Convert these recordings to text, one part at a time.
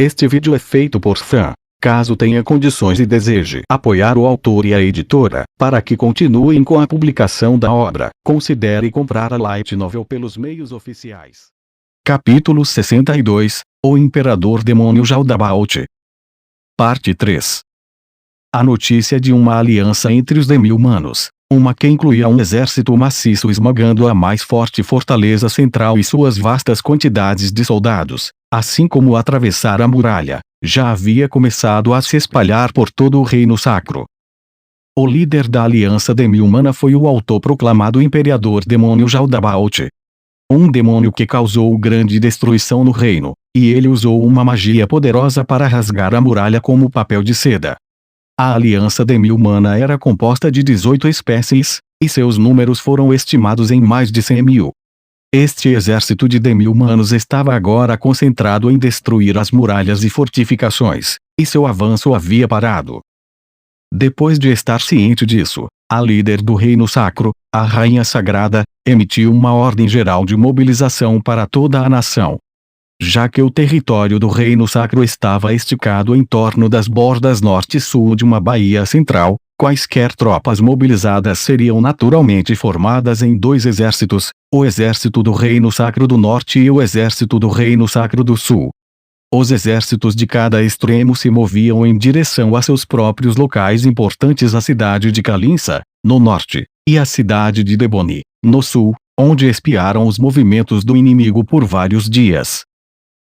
Este vídeo é feito por fã. Caso tenha condições e deseje apoiar o autor e a editora, para que continuem com a publicação da obra, considere comprar a light novel pelos meios oficiais. Capítulo 62, O Imperador Demônio Jaldabaoth. Parte 3. A notícia de uma aliança entre os demi-humanos, uma que incluía um exército maciço esmagando a mais forte fortaleza central e suas vastas quantidades de soldados, assim como atravessar a muralha, já havia começado a se espalhar por todo o reino sacro. O líder da aliança demi-humana foi o autoproclamado Imperador Demônio Jaldabaoth. Um demônio que causou grande destruição no reino, e ele usou uma magia poderosa para rasgar a muralha como papel de seda. A aliança demi-humana era composta de 18 espécies, e seus números foram estimados em mais de 100.000. Este exército de demi-humanos estava agora concentrado em destruir as muralhas e fortificações, e seu avanço havia parado. Depois de estar ciente disso, a líder do reino sacro, a rainha sagrada, emitiu uma ordem geral de mobilização para toda a nação. Já que o território do reino sacro estava esticado em torno das bordas norte e sul de uma baía central, quaisquer tropas mobilizadas seriam naturalmente formadas em dois exércitos, o exército do reino sacro do norte e o exército do reino sacro do sul. Os exércitos de cada extremo se moviam em direção a seus próprios locais importantes, a cidade de Kalinsa, no norte, e a cidade de Deboni, no sul, onde espiaram os movimentos do inimigo por vários dias.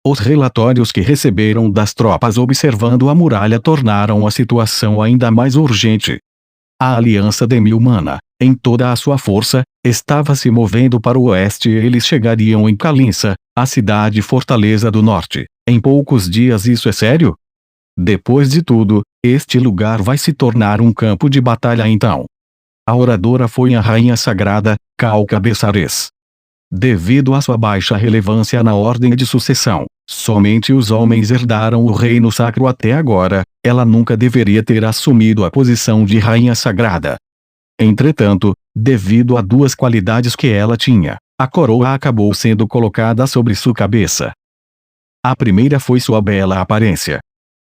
Os relatórios que receberam das tropas observando a muralha tornaram a situação ainda mais urgente. A aliança demi-humana, em toda a sua força, estava se movendo para o oeste e eles chegariam em Kalinsa, a cidade-fortaleza do norte, em poucos dias. Isso é sério? Depois de tudo, este lugar vai se tornar um campo de batalha então. A oradora foi a rainha sagrada, Calcabeçares. Devido à sua baixa relevância na ordem de sucessão, somente os homens herdaram o reino sacro até agora, ela nunca deveria ter assumido a posição de rainha sagrada. Entretanto, devido a duas qualidades que ela tinha, a coroa acabou sendo colocada sobre sua cabeça. A primeira foi sua bela aparência.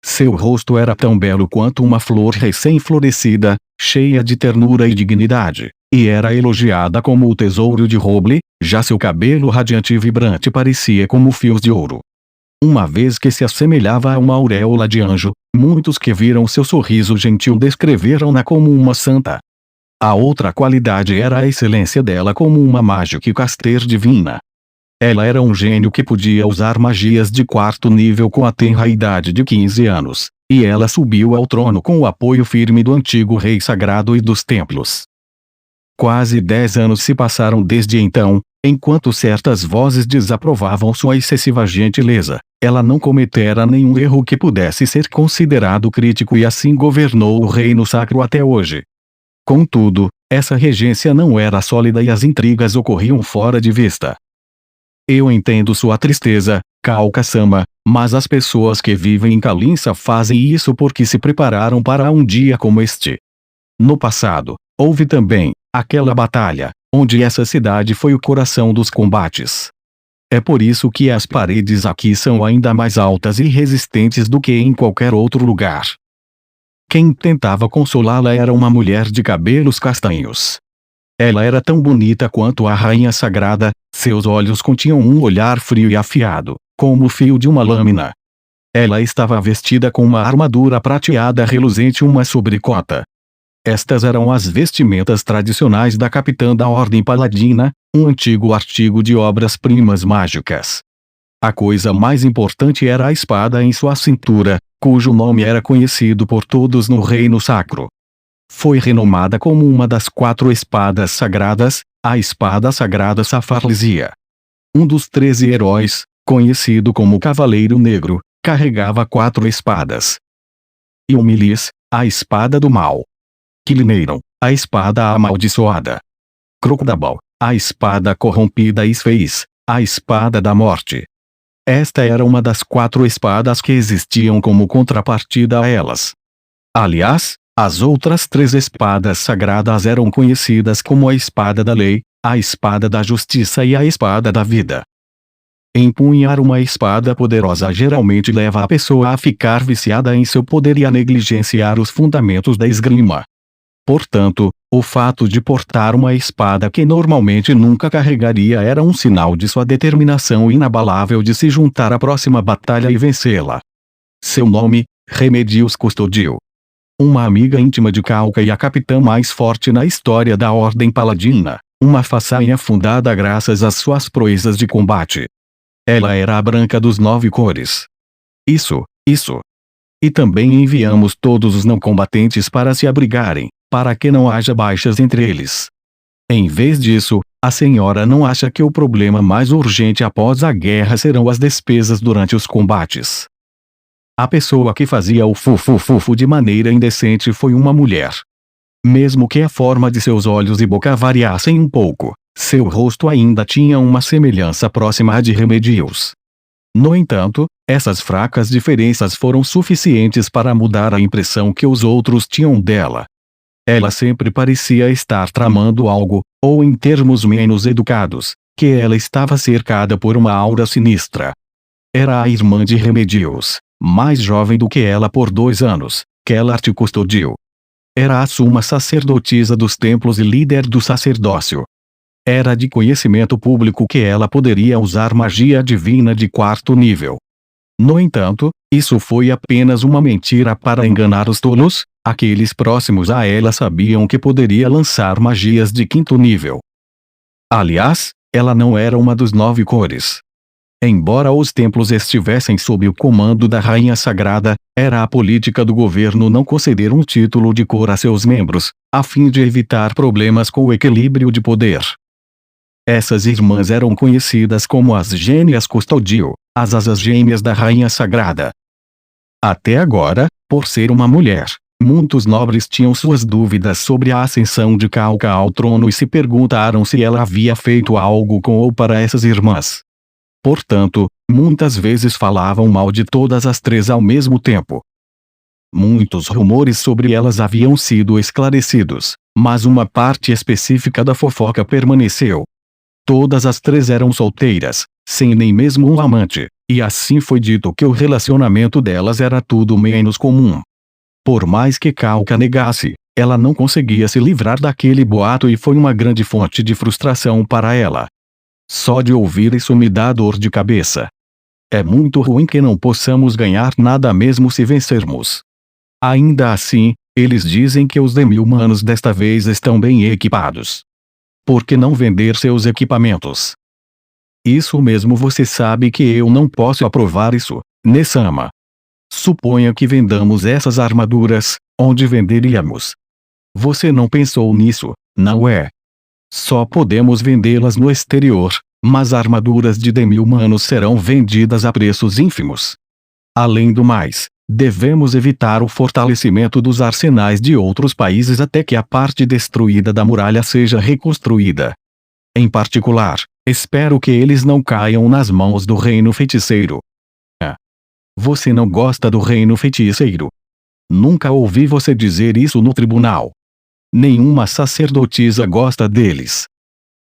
Seu rosto era tão belo quanto uma flor recém-florescida, cheia de ternura e dignidade, e era elogiada como o tesouro de roble, já seu cabelo radiante e vibrante parecia como fios de ouro. Uma vez que se assemelhava a uma auréola de anjo, muitos que viram seu sorriso gentil descreveram-na como uma santa. A outra qualidade era a excelência dela como uma mágica caster divina. Ela era um gênio que podia usar magias de quarto nível com a tenra idade de 15 anos, e ela subiu ao trono com o apoio firme do antigo rei sagrado e dos templos. Quase 10 anos se passaram desde então, enquanto certas vozes desaprovavam sua excessiva gentileza, ela não cometera nenhum erro que pudesse ser considerado crítico e assim governou o reino sacro até hoje. Contudo, essa regência não era sólida e as intrigas ocorriam fora de vista. Eu entendo sua tristeza, Kalka-sama, mas as pessoas que vivem em Kalinsa fazem isso porque se prepararam para um dia como este. No passado, houve também aquela batalha, onde essa cidade foi o coração dos combates. É por isso que as paredes aqui são ainda mais altas e resistentes do que em qualquer outro lugar. Quem tentava consolá-la era uma mulher de cabelos castanhos. Ela era tão bonita quanto a rainha sagrada, seus olhos continham um olhar frio e afiado, como o fio de uma lâmina. Ela estava vestida com uma armadura prateada reluzente e uma sobrecota. Estas eram as vestimentas tradicionais da capitã da Ordem Paladina, um antigo artigo de obras-primas mágicas. A coisa mais importante era a espada em sua cintura, cujo nome era conhecido por todos no reino sacro. Foi renomada como uma das 4 espadas sagradas, a espada sagrada Safarlisia. Um dos 13 heróis, conhecido como Cavaleiro Negro, carregava 4 espadas. Iomilis, a espada do mal. Kilineiron, a espada amaldiçoada. Crocodabal, a espada corrompida e Sfeis, a espada da morte. Esta era uma das 4 espadas que existiam como contrapartida a elas. Aliás, as outras 3 espadas sagradas eram conhecidas como a espada da lei, a espada da justiça e a espada da vida. Empunhar uma espada poderosa geralmente leva a pessoa a ficar viciada em seu poder e a negligenciar os fundamentos da esgrima. Portanto, o fato de portar uma espada que normalmente nunca carregaria era um sinal de sua determinação inabalável de se juntar à próxima batalha e vencê-la. Seu nome, Remedios Custodio. Uma amiga íntima de Calca e a capitã mais forte na história da Ordem Paladina, uma façanha fundada graças às suas proezas de combate. Ela era a branca dos 9 cores. Isso. E também enviamos todos os não combatentes para se abrigarem, para que não haja baixas entre eles. Em vez disso, a senhora não acha que o problema mais urgente após a guerra serão as despesas durante os combates? A pessoa que fazia o fufu de maneira indecente foi uma mulher. Mesmo que a forma de seus olhos e boca variassem um pouco, seu rosto ainda tinha uma semelhança próxima à de Remedios. No entanto, essas fracas diferenças foram suficientes para mudar a impressão que os outros tinham dela. Ela sempre parecia estar tramando algo, ou em termos menos educados, que ela estava cercada por uma aura sinistra. Era a irmã de Remedios, mais jovem do que ela por 2 anos, Kellart Custodio. Era a suma sacerdotisa dos templos e líder do sacerdócio. Era de conhecimento público que ela poderia usar magia divina de 4º nível. No entanto, isso foi apenas uma mentira para enganar os tolos. Aqueles próximos a ela sabiam que poderia lançar magias de 5º nível. Aliás, ela não era uma dos 9 cores. Embora os templos estivessem sob o comando da Rainha Sagrada, era a política do governo não conceder um título de cor a seus membros, a fim de evitar problemas com o equilíbrio de poder. Essas irmãs eram conhecidas como as Gêmeas Custodio, as asas gêmeas da Rainha Sagrada. Até agora, por ser uma mulher, muitos nobres tinham suas dúvidas sobre a ascensão de Calca ao trono e se perguntaram se ela havia feito algo com ou para essas irmãs. Portanto, muitas vezes falavam mal de todas as 3 ao mesmo tempo. Muitos rumores sobre elas haviam sido esclarecidos, mas uma parte específica da fofoca permaneceu. Todas as 3 eram solteiras, sem nem mesmo um amante, e assim foi dito que o relacionamento delas era tudo menos comum. Por mais que Calca negasse, ela não conseguia se livrar daquele boato e foi uma grande fonte de frustração para ela. Só de ouvir isso me dá dor de cabeça. É muito ruim que não possamos ganhar nada mesmo se vencermos. Ainda assim, eles dizem que os demi-humanos desta vez estão bem equipados. Por que não vender seus equipamentos? Isso mesmo, você sabe que eu não posso aprovar isso, Nessama. Suponha que vendamos essas armaduras, onde venderíamos? Você não pensou nisso, não é? Só podemos vendê-las no exterior, mas armaduras de demi-humanos serão vendidas a preços ínfimos. Além do mais, devemos evitar o fortalecimento dos arsenais de outros países até que a parte destruída da muralha seja reconstruída. Em particular, espero que eles não caiam nas mãos do reino feiticeiro. Você não gosta do reino feiticeiro? Nunca ouvi você dizer isso no tribunal. Nenhuma sacerdotisa gosta deles.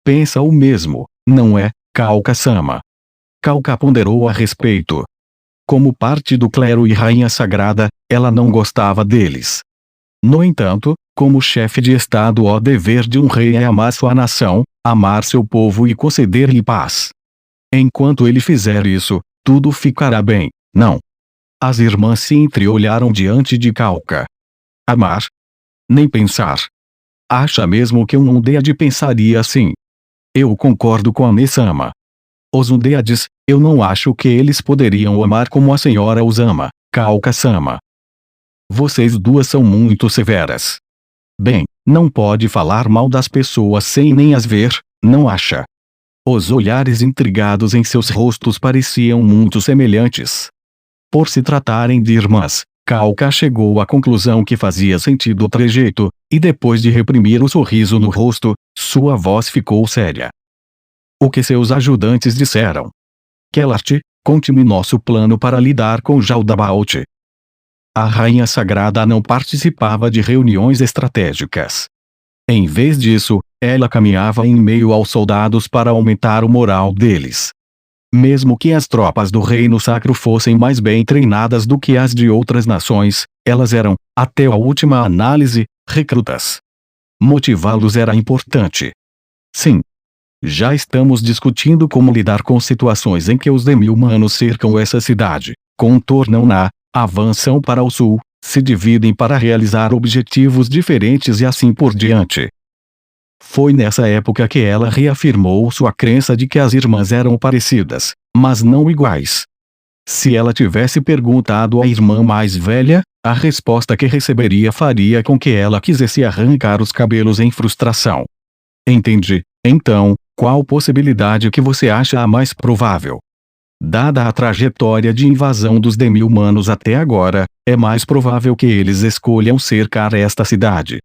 Pensa o mesmo, não é, Calca-sama? Calca ponderou a respeito. Como parte do clero e rainha sagrada, ela não gostava deles. No entanto, como chefe de estado, o dever de um rei é amar sua nação, amar seu povo e conceder-lhe paz. Enquanto ele fizer isso, tudo ficará bem, não? As irmãs se entreolharam diante de Calca. Amar? Nem pensar. Acha mesmo que um Undead pensaria assim? Eu concordo com a Nessama. Os Undeads, eu não acho que eles poderiam amar como a senhora os ama, Calca-sama. Vocês duas são muito severas. Bem, não pode falar mal das pessoas sem nem as ver, não acha? Os olhares intrigados em seus rostos pareciam muito semelhantes. Por se tratarem de irmãs, Calca chegou à conclusão que fazia sentido o trejeito, e depois de reprimir o sorriso no rosto, sua voz ficou séria. O que seus ajudantes disseram? Kellart, conte-me nosso plano para lidar com Jaldabaoth. A Rainha Sagrada não participava de reuniões estratégicas. Em vez disso, ela caminhava em meio aos soldados para aumentar o moral deles. Mesmo que as tropas do Reino Sacro fossem mais bem treinadas do que as de outras nações, elas eram, até a última análise, recrutas. Motivá-los era importante. Sim. Já estamos discutindo como lidar com situações em que os demi-humanos cercam essa cidade, contornam-na, avançam para o sul, se dividem para realizar objetivos diferentes e assim por diante. Foi nessa época que ela reafirmou sua crença de que as irmãs eram parecidas, mas não iguais. Se ela tivesse perguntado à irmã mais velha, a resposta que receberia faria com que ela quisesse arrancar os cabelos em frustração. Entende? Então, qual possibilidade que você acha a mais provável? Dada a trajetória de invasão dos demi-humanos até agora, é mais provável que eles escolham cercar esta cidade.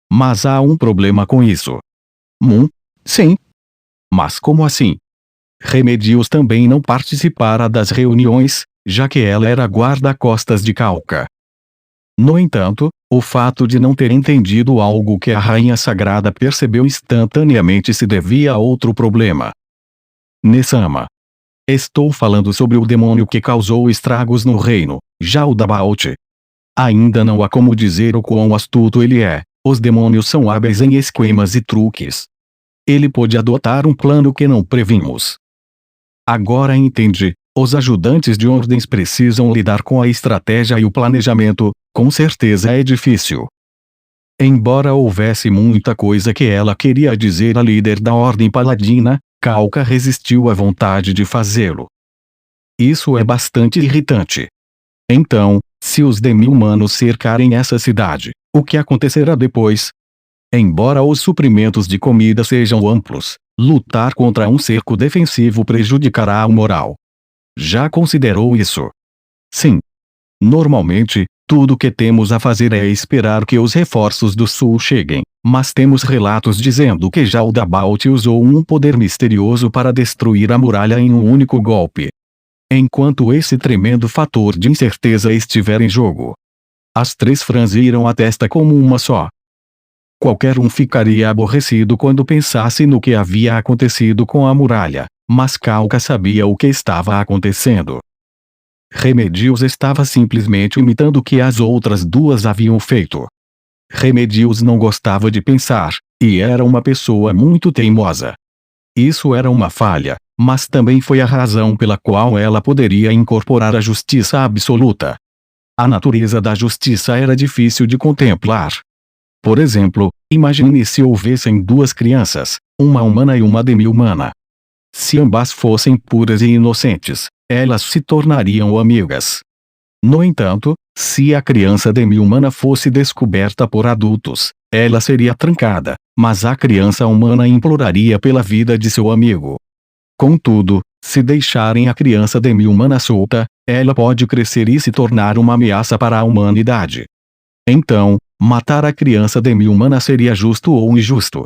Mas há um problema com isso. Sim. Mas como assim? Remedios também não participara das reuniões, já que ela era guarda-costas de Calca. No entanto, o fato de não ter entendido algo que a Rainha Sagrada percebeu instantaneamente se devia a outro problema. Nessama. Estou falando sobre o demônio que causou estragos no reino, Jaldabaoth. Ainda não há como dizer o quão astuto ele é, os demônios são hábeis em esquemas e truques. Ele pôde adotar um plano que não previmos. Agora entende, os ajudantes de ordens precisam lidar com a estratégia e o planejamento, com certeza é difícil. Embora houvesse muita coisa que ela queria dizer à líder da Ordem Paladina, Calca resistiu à vontade de fazê-lo. Isso é bastante irritante. Então, se os demi-humanos cercarem essa cidade, o que acontecerá depois? Embora os suprimentos de comida sejam amplos, lutar contra um cerco defensivo prejudicará a moral. Já considerou isso? Sim. Normalmente, tudo o que temos a fazer é esperar que os reforços do sul cheguem, mas temos relatos dizendo que Jaldabaoth usou um poder misterioso para destruir a muralha em um único golpe. Enquanto esse tremendo fator de incerteza estiver em jogo, as três franziram a testa como uma só. Qualquer um ficaria aborrecido quando pensasse no que havia acontecido com a muralha, mas Calca sabia o que estava acontecendo. Remedios estava simplesmente imitando o que as outras duas haviam feito. Remedios não gostava de pensar, e era uma pessoa muito teimosa. Isso era uma falha, mas também foi a razão pela qual ela poderia incorporar a justiça absoluta. A natureza da justiça era difícil de contemplar. Por exemplo, imagine se houvessem duas crianças, uma humana e uma demi-humana. Se ambas fossem puras e inocentes, elas se tornariam amigas. No entanto, se a criança demi-humana fosse descoberta por adultos, ela seria trancada, mas a criança humana imploraria pela vida de seu amigo. Contudo, se deixarem a criança demi-humana solta, ela pode crescer e se tornar uma ameaça para a humanidade. Então, matar a criança demi-humana seria justo ou injusto?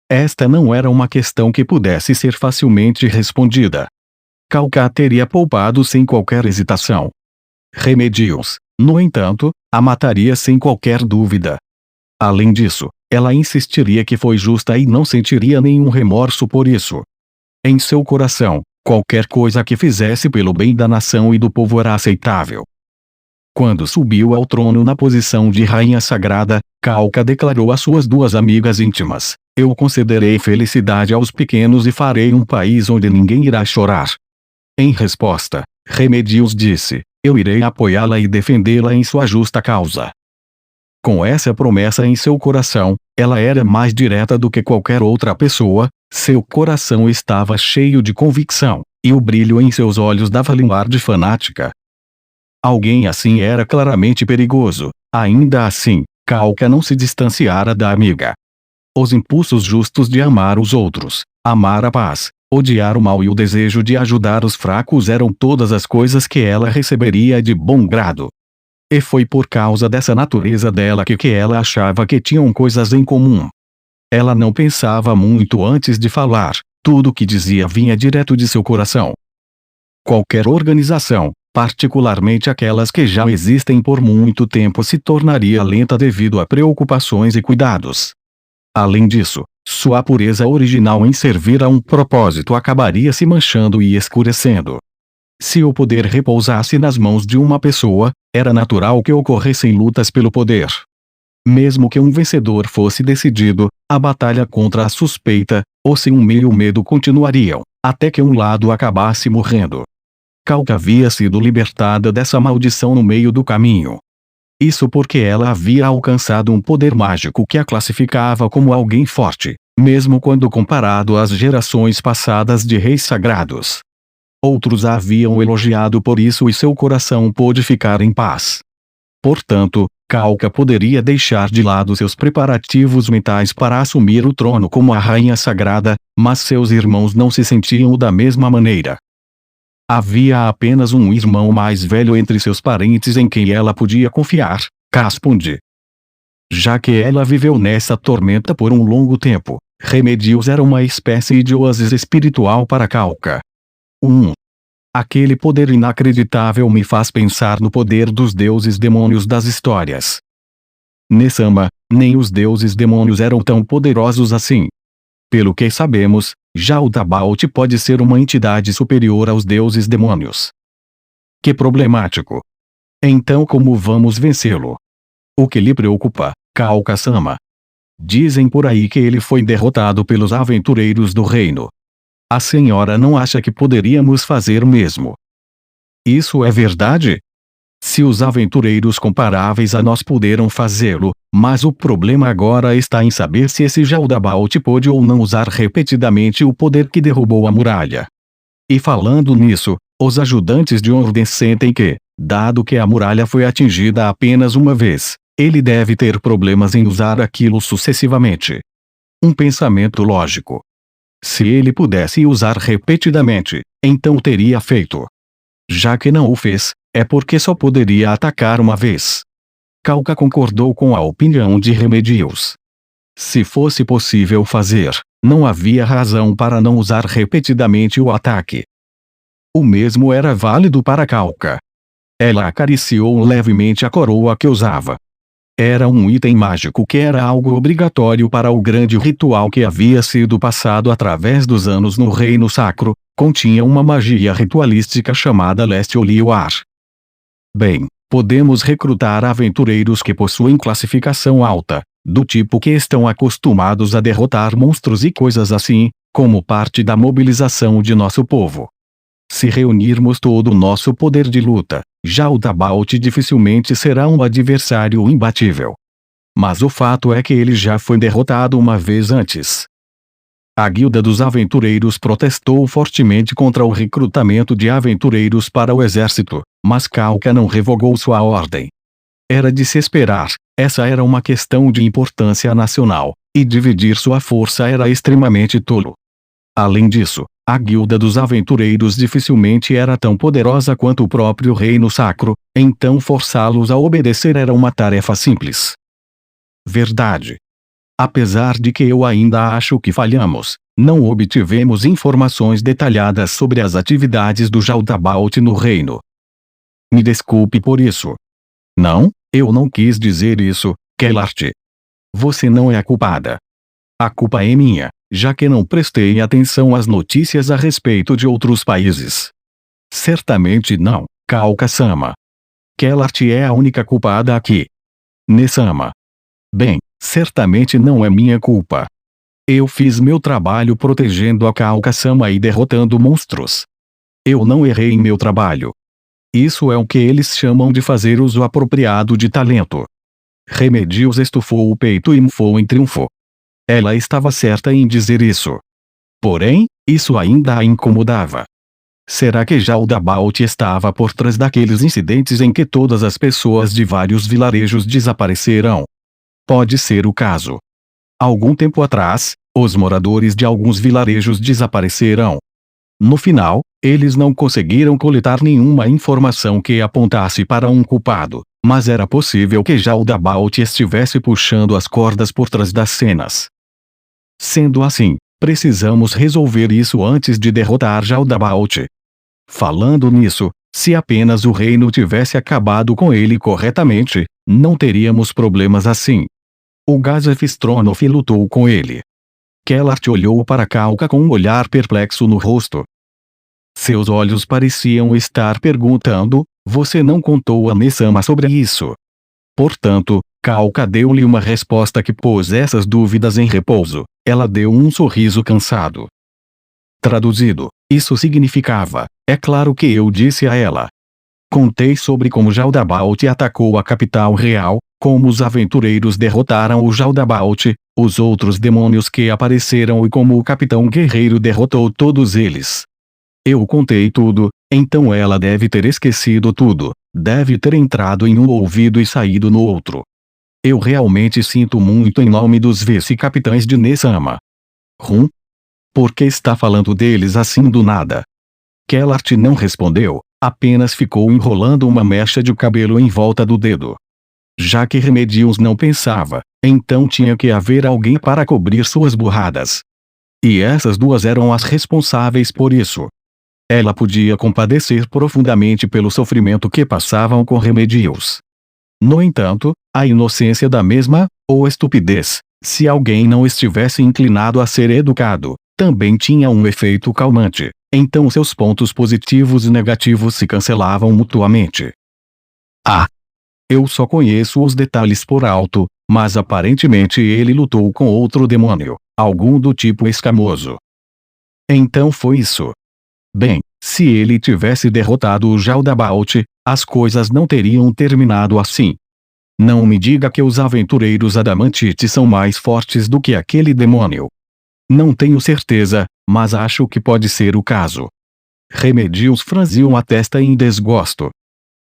Esta não era uma questão que pudesse ser facilmente respondida. Calca teria poupado sem qualquer hesitação. Remedios, no entanto, a mataria sem qualquer dúvida. Além disso, ela insistiria que foi justa e não sentiria nenhum remorso por isso. Em seu coração, qualquer coisa que fizesse pelo bem da nação e do povo era aceitável. Quando subiu ao trono na posição de rainha sagrada, Calca declarou às suas duas amigas íntimas: "Eu concederei felicidade aos pequenos e farei um país onde ninguém irá chorar." Em resposta, Remedios disse: "Eu irei apoiá-la e defendê-la em sua justa causa." Com essa promessa em seu coração, ela era mais direta do que qualquer outra pessoa, seu coração estava cheio de convicção, e o brilho em seus olhos dava-lhe um ar de fanática. Alguém assim era claramente perigoso. Ainda assim, Calca não se distanciara da amiga. Os impulsos justos de amar os outros, amar a paz, odiar o mal e o desejo de ajudar os fracos eram todas as coisas que ela receberia de bom grado. E foi por causa dessa natureza dela que ela achava que tinham coisas em comum. Ela não pensava muito antes de falar, tudo o que dizia vinha direto de seu coração. Qualquer organização, particularmente aquelas que já existem por muito tempo, se tornaria lenta devido a preocupações e cuidados. Além disso, sua pureza original em servir a um propósito acabaria se manchando e escurecendo. Se o poder repousasse nas mãos de uma pessoa, era natural que ocorressem lutas pelo poder. Mesmo que um vencedor fosse decidido, a batalha contra a suspeita, ou se um meio medo continuariam, até que um lado acabasse morrendo. Kalka havia sido libertada dessa maldição no meio do caminho. Isso porque ela havia alcançado um poder mágico que a classificava como alguém forte, mesmo quando comparado às gerações passadas de reis sagrados. Outros a haviam elogiado por isso e seu coração pôde ficar em paz. Portanto, Kalka poderia deixar de lado seus preparativos mentais para assumir o trono como a rainha sagrada, mas seus irmãos não se sentiam da mesma maneira. Havia apenas um irmão mais velho entre seus parentes em quem ela podia confiar, Caspund. Já que ela viveu nessa tormenta por um longo tempo, Remedios era uma espécie de oásis espiritual para Kalka. Aquele poder inacreditável me faz pensar no poder dos deuses demônios das histórias. Nessama, nem os deuses demônios eram tão poderosos assim. Pelo que sabemos, Jaldabaoth pode ser uma entidade superior aos deuses demônios. Que problemático. Então como vamos vencê-lo? O que lhe preocupa, Kalka-sama? Dizem por aí que ele foi derrotado pelos aventureiros do reino. A senhora não acha que poderíamos fazer o mesmo? Isso é verdade? Se os aventureiros comparáveis a nós puderam fazê-lo, mas o problema agora está em saber se esse Jaldabaoth pôde ou não usar repetidamente o poder que derrubou a muralha. E falando nisso, os ajudantes de ordem sentem que, dado que a muralha foi atingida apenas uma vez, ele deve ter problemas em usar aquilo sucessivamente. Um pensamento lógico. Se ele pudesse usar repetidamente, então teria feito. Já que não o fez, é porque só poderia atacar uma vez. Kalka concordou com a opinião de Remedios. Se fosse possível fazer, não havia razão para não usar repetidamente o ataque. O mesmo era válido para Kalka. Ela acariciou levemente a coroa que usava. Era um item mágico que era algo obrigatório para o grande ritual que havia sido passado através dos anos no Reino Sacro, continha uma magia ritualística chamada Leste Oliwar. Bem, podemos recrutar aventureiros que possuem classificação alta, do tipo que estão acostumados a derrotar monstros e coisas assim, como parte da mobilização de nosso povo. Se reunirmos todo o nosso poder de luta, Jaldabaoth dificilmente será um adversário imbatível. Mas o fato é que ele já foi derrotado uma vez antes. A Guilda dos Aventureiros protestou fortemente contra o recrutamento de aventureiros para o exército, mas Kalka não revogou sua ordem. Era de se esperar, essa era uma questão de importância nacional, e dividir sua força era extremamente tolo. Além disso, a Guilda dos Aventureiros dificilmente era tão poderosa quanto o próprio Reino Sacro, então forçá-los a obedecer era uma tarefa simples. Verdade. Apesar de que eu ainda acho que falhamos, não obtivemos informações detalhadas sobre as atividades do Jaldabaoth no reino. Me desculpe por isso. Não, eu não quis dizer isso, Kellart. Você não é a culpada. A culpa é minha, já que não prestei atenção às notícias a respeito de outros países. Certamente não, Kalka-sama. Kellart é a única culpada aqui. Nessama. Bem, certamente não é minha culpa. Eu fiz meu trabalho protegendo a Kalka-sama e derrotando monstros. Eu não errei em meu trabalho. Isso é o que eles chamam de fazer uso apropriado de talento. Remedios estufou o peito e mufou em triunfo. Ela estava certa em dizer isso. Porém, isso ainda a incomodava. Será que Jaldabaoth estava por trás daqueles incidentes em que todas as pessoas de vários vilarejos desapareceram? Pode ser o caso. Algum tempo atrás, os moradores de alguns vilarejos desapareceram. No final, eles não conseguiram coletar nenhuma informação que apontasse para um culpado, mas era possível que Jaldabaoth estivesse puxando as cordas por trás das cenas. Sendo assim, precisamos resolver isso antes de derrotar Jaldabaoth. Falando nisso, se apenas o reino tivesse acabado com ele corretamente, não teríamos problemas assim. O Gazef Stronov lutou com ele. Kellart olhou para Kalka com um olhar perplexo no rosto. Seus olhos pareciam estar perguntando: você não contou a Nesama sobre isso? Portanto, Kalka deu-lhe uma resposta que pôs essas dúvidas em repouso. Ela deu um sorriso cansado. Traduzido, isso significava: é claro que eu disse a ela. Contei sobre como Jaldabaoth atacou a capital real, como os aventureiros derrotaram o Jaldabaoth, os outros demônios que apareceram e como o capitão guerreiro derrotou todos eles. Eu contei tudo, então ela deve ter esquecido tudo, deve ter entrado em um ouvido e saído no outro. Eu realmente sinto muito em nome dos vice-capitães de Nesama. Por que está falando deles assim do nada? Kellart não respondeu, apenas ficou enrolando uma mecha de cabelo em volta do dedo. Já que Remedios não pensava, então tinha que haver alguém para cobrir suas burradas. E essas duas eram as responsáveis por isso. Ela podia compadecer profundamente pelo sofrimento que passavam com Remedios. No entanto, a inocência da mesma, ou estupidez, se alguém não estivesse inclinado a ser educado, também tinha um efeito calmante, então seus pontos positivos e negativos se cancelavam mutuamente. Eu só conheço os detalhes por alto, mas aparentemente ele lutou com outro demônio, algum do tipo escamoso. Então foi isso. Bem, se ele tivesse derrotado o Jaldabaoth, as coisas não teriam terminado assim. Não me diga que os aventureiros Adamantite são mais fortes do que aquele demônio. Não tenho certeza, mas acho que pode ser o caso. Remedios franziu a testa em desgosto.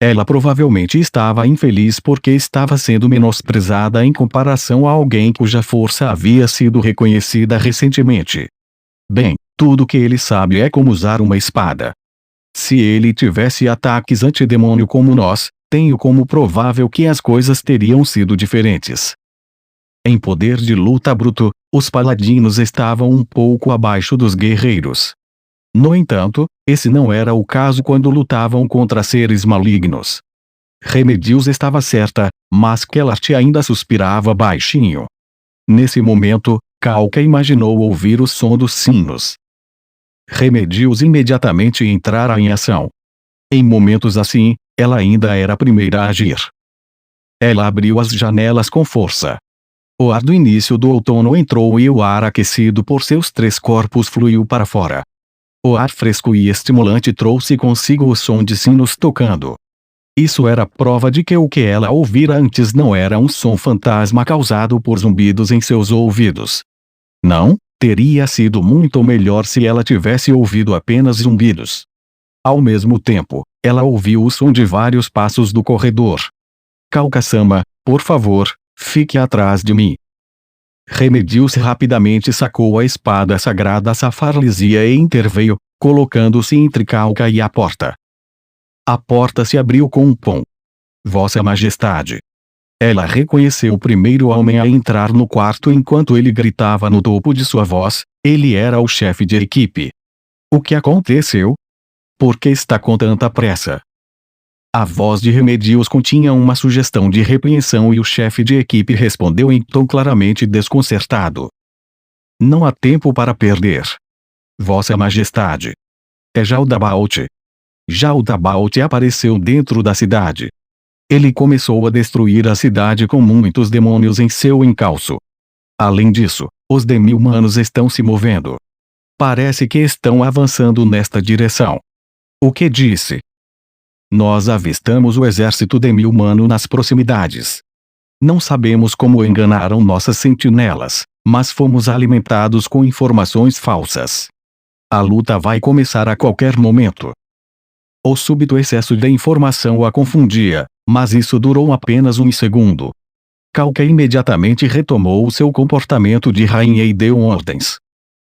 Ela provavelmente estava infeliz porque estava sendo menosprezada em comparação a alguém cuja força havia sido reconhecida recentemente. Bem, tudo que ele sabe é como usar uma espada. Se ele tivesse ataques antidemônio como nós, tenho como provável que as coisas teriam sido diferentes. Em poder de luta bruto, os paladinos estavam um pouco abaixo dos guerreiros. No entanto, esse não era o caso quando lutavam contra seres malignos. Remedios estava certa, mas Kellart ainda suspirava baixinho. Nesse momento, Kalka imaginou ouvir o som dos sinos. Remedios imediatamente entrara em ação. Em momentos assim, ela ainda era a primeira a agir. Ela abriu as janelas com força. O ar do início do outono entrou e o ar aquecido por seus 3 corpos fluiu para fora. O ar fresco e estimulante trouxe consigo o som de sinos tocando. Isso era prova de que o que ela ouvira antes não era um som fantasma causado por zumbidos em seus ouvidos. Não, teria sido muito melhor se ela tivesse ouvido apenas zumbidos. Ao mesmo tempo, ela ouviu o som de vários passos do corredor. Kalka-sama, por favor, fique atrás de mim. Remedios rapidamente sacou a espada sagrada Safarlisia e interveio, colocando-se entre Kalka e a porta. A porta se abriu com um pom. Vossa Majestade. Ela reconheceu o primeiro homem a entrar no quarto enquanto ele gritava no topo de sua voz, ele era o chefe de equipe. O que aconteceu? Por que está com tanta pressa? A voz de Remedios continha uma sugestão de repreensão e o chefe de equipe respondeu em tom claramente desconcertado. Não há tempo para perder. Vossa Majestade. É Jaldabaoth. Jaldabaoth apareceu dentro da cidade. Ele começou a destruir a cidade com muitos demônios em seu encalço. Além disso, os demi-humanos estão se movendo. Parece que estão avançando nesta direção. O que disse? Nós avistamos o exército demi-humano nas proximidades. Não sabemos como enganaram nossas sentinelas, mas fomos alimentados com informações falsas. A luta vai começar a qualquer momento. O súbito excesso de informação a confundia, mas isso durou apenas um segundo. Kalka imediatamente retomou seu comportamento de rainha e deu ordens.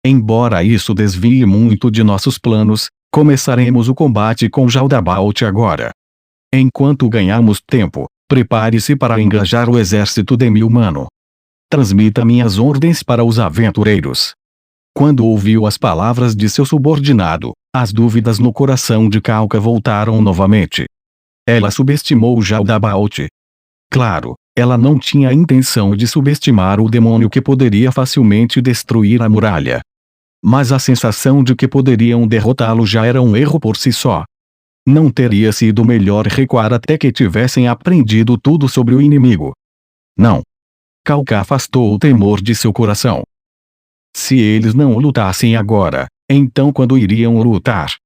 Embora isso desvie muito de nossos planos, começaremos o combate com Jaldabaoth agora. Enquanto ganhamos tempo, prepare-se para engajar o exército demi-humano. Transmita minhas ordens para os aventureiros. Quando ouviu as palavras de seu subordinado, as dúvidas no coração de Kalka voltaram novamente. Ela subestimou Jaldabaoth. Claro, ela não tinha a intenção de subestimar o demônio que poderia facilmente destruir a muralha. Mas a sensação de que poderiam derrotá-lo já era um erro por si só. Não teria sido melhor recuar até que tivessem aprendido tudo sobre o inimigo? Não. Kauka afastou o temor de seu coração. Se eles não lutassem agora, então quando iriam lutar?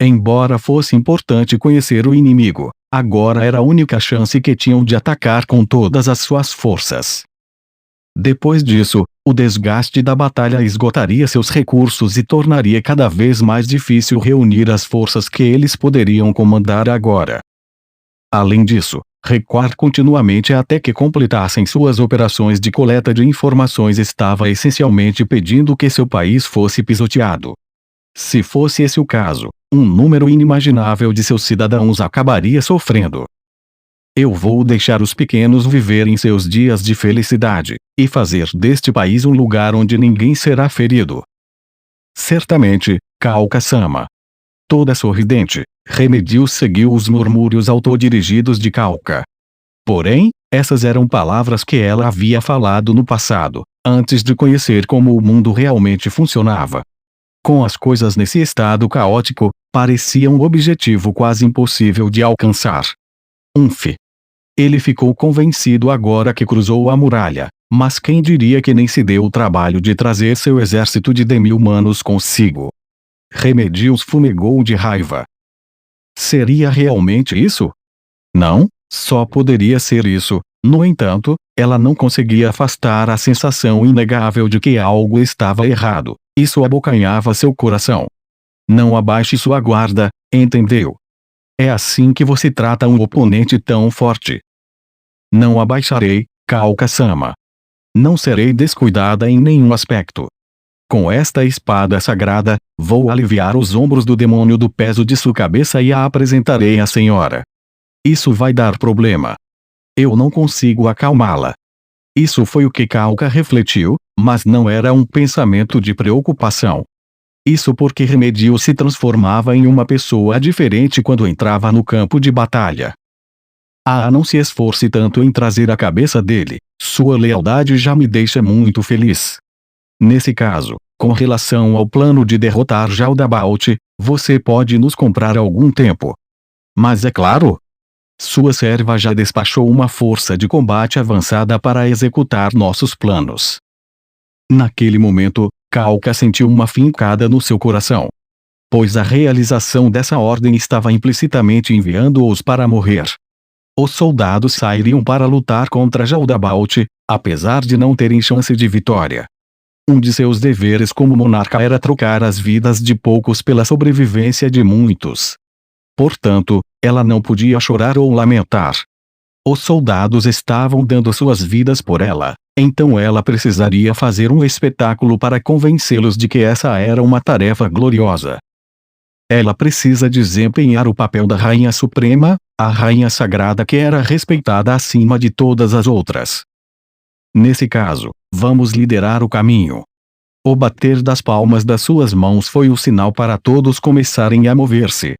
Embora fosse importante conhecer o inimigo, agora era a única chance que tinham de atacar com todas as suas forças. Depois disso, o desgaste da batalha esgotaria seus recursos e tornaria cada vez mais difícil reunir as forças que eles poderiam comandar agora. Além disso, recuar continuamente até que completassem suas operações de coleta de informações estava essencialmente pedindo que seu país fosse pisoteado. Se fosse esse o caso, um número inimaginável de seus cidadãos acabaria sofrendo. Eu vou deixar os pequenos viverem seus dias de felicidade, e fazer deste país um lugar onde ninguém será ferido. Certamente, Kauka-sama. Toda sorridente, Remedios seguiu os murmúrios autodirigidos de Kauka. Porém, essas eram palavras que ela havia falado no passado, antes de conhecer como o mundo realmente funcionava. Com as coisas nesse estado caótico, parecia um objetivo quase impossível de alcançar. Ele ficou convencido agora que cruzou a muralha, mas quem diria que nem se deu o trabalho de trazer seu exército de demi-humanos consigo? Remedios fumegou de raiva. Seria realmente isso? Não, só poderia ser isso. No entanto, ela não conseguia afastar a sensação inegável de que algo estava errado. Isso abocanhava seu coração. Não abaixe sua guarda, entendeu? É assim que você trata um oponente tão forte. Não abaixarei, Kauka-sama. Não serei descuidada em nenhum aspecto. Com esta espada sagrada, vou aliviar os ombros do demônio do peso de sua cabeça e a apresentarei à senhora. Isso vai dar problema. Eu não consigo acalmá-la. Isso foi o que Kauka refletiu, mas não era um pensamento de preocupação. Isso porque Remedios se transformava em uma pessoa diferente quando entrava no campo de batalha. Não se esforce tanto em trazer a cabeça dele, sua lealdade já me deixa muito feliz. Nesse caso, com relação ao plano de derrotar Jaldabaoth, você pode nos comprar algum tempo. Mas é claro, sua serva já despachou uma força de combate avançada para executar nossos planos. Naquele momento, Kauka sentiu uma fincada no seu coração. Pois a realização dessa ordem estava implicitamente enviando-os para morrer. Os soldados sairiam para lutar contra Jaldabaoth, apesar de não terem chance de vitória. Um de seus deveres como monarca era trocar as vidas de poucos pela sobrevivência de muitos. Portanto, ela não podia chorar ou lamentar. Os soldados estavam dando suas vidas por ela, então ela precisaria fazer um espetáculo para convencê-los de que essa era uma tarefa gloriosa. Ela precisa desempenhar o papel da Rainha Suprema, a Rainha Sagrada que era respeitada acima de todas as outras. Nesse caso, vamos liderar o caminho. O bater das palmas das suas mãos foi o sinal para todos começarem a mover-se.